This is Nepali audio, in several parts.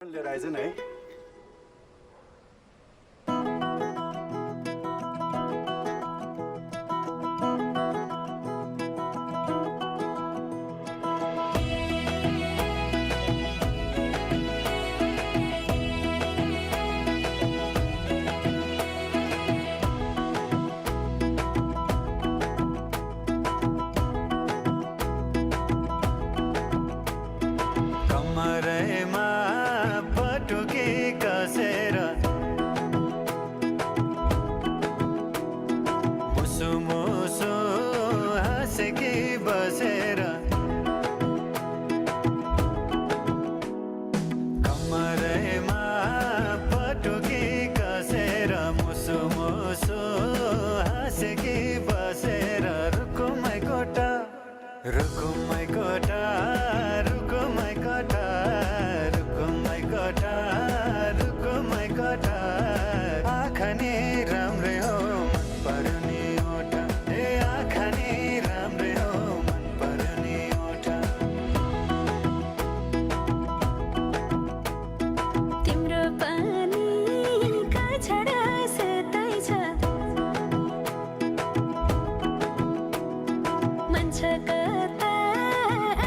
पनि लिएर आइज है। कमरेमा पटुकी कसेर मुसु मुसु हाँसेकी बसेर कमरेमा पटुकी कसेर मुसु मुसु हाँसेकी बसेर रुकुमै कोटा रुकुमै कोटा रुकुमै कोटा रुकुमै कोटा रुकुमै कोटा आँखा नि राम्रै हो मन पर्यो नि ओठा ए आँखा नि राम्रै हो मन पर्यो नि ओठा तिम्रो पानीका छडा सेतै छ मन छ कता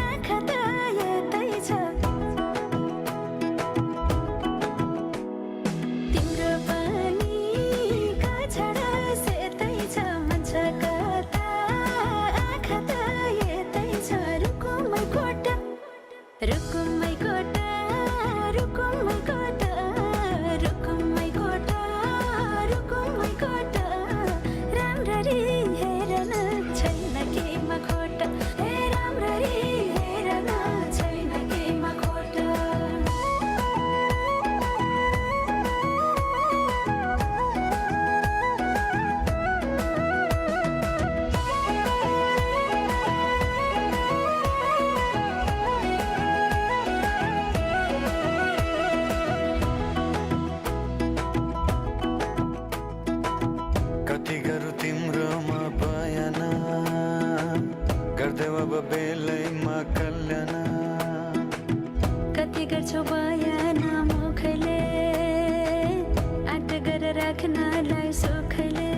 आँखा त यतै छ तिम्रो पानीका छडा सेतै छ मन छ कता आँखा त यतै छ रुकुमै कोटा रुकुमै कोटा रुकुमै कोटा रुकुमै कोटा रुकुमै कोटा राम्ररी हेरन छैन केमा खोटा हे राम्ररी हेरन छैन केमा खोटा कति गरौँ तिम्रोमा बयान गर्दै अब बेलैमा कल्याण कति गर्छौ बयान मुखले आँट गरेर राख्नलाई सुखले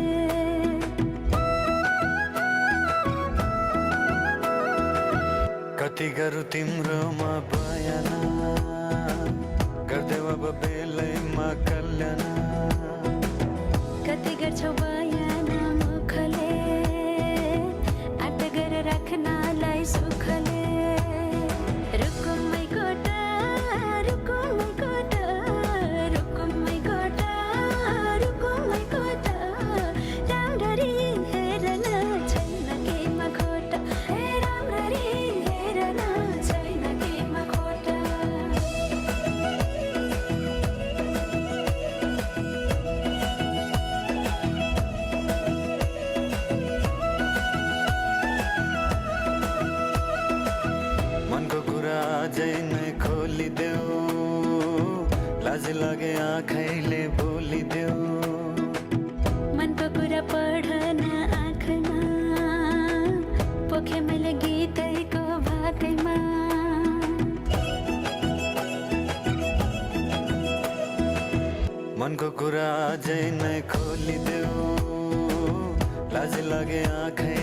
कति गरौँ तिम्रोमा बयान गर्दै अब बेलैमा कल्याण कति गर्छौ बयान मुखले आँट गरेर राख्नलाई सुखले रुकुमै कोटा रुकुमै कोटा रुकुमै कोटा रुकुमै कोटा राम्ररी हेरन छैन केमा खोटा हे राम्ररी हेरन छैन केमा खोटा मनको कुरा अझै नै खोलिदेऊ लाज लागे आँखैले बोलिदेऊ मनको कुरा पढन आँखमा पोखे मैले गीतैको भाकैमा मनको कुरा अझै नै खोलिदेऊ लाज लागे आँखै